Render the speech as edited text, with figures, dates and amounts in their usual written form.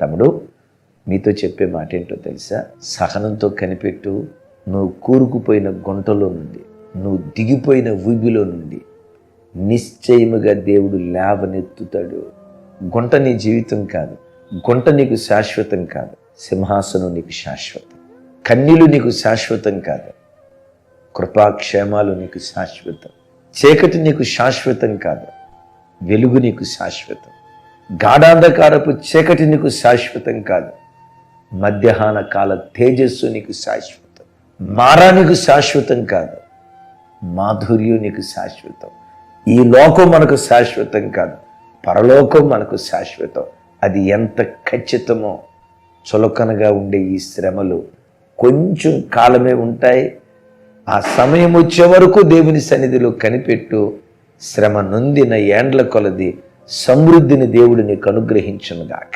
తమ్ముడు, మీతో చెప్పే మాట ఏంటో తెలుసా? సహనంతో కనిపెట్టు. నువ్వు కూరుకుపోయిన గుంటలో నుండి, నువ్వు దిగిపోయిన ఊబిలో నుండి నిశ్చయముగా దేవుడు లేవనెత్తుతాడు. గుంట నీ జీవితం కాదు, గుంట నీకు శాశ్వతం కాదు. సింహాసనం నీకు శాశ్వతం. కన్నీలు నీకు శాశ్వతం కాదు. కృపాక్షేమాలు నీకు శాశ్వతం. చీకటి నీకు శాశ్వతం కాదు, వెలుగు నీకు శాశ్వతం. గాఢాంధకారపు చీకటి నీకు శాశ్వతం కాదు, మధ్యాహ్న కాల తేజస్సు నీకు శాశ్వతం. మారా నీకు శాశ్వతం కాదు, మాధుర్యం నీకు శాశ్వతం. ఈ లోకం మనకు శాశ్వతం కాదు, పరలోకం మనకు శాశ్వతం. అది ఎంత ఖచ్చితమో. చులకనగా ఉండే ఈ శ్రమలు కొంచెం కాలమే ఉంటాయి. ఆ సమయం వచ్చే వరకు దేవుని సన్నిధిలో కనిపెట్టు. శ్రమ నొందిన ఏండ్ల కొలది సమృద్ధిని దేవుడు నీకు అనుగ్రహించునుగాక.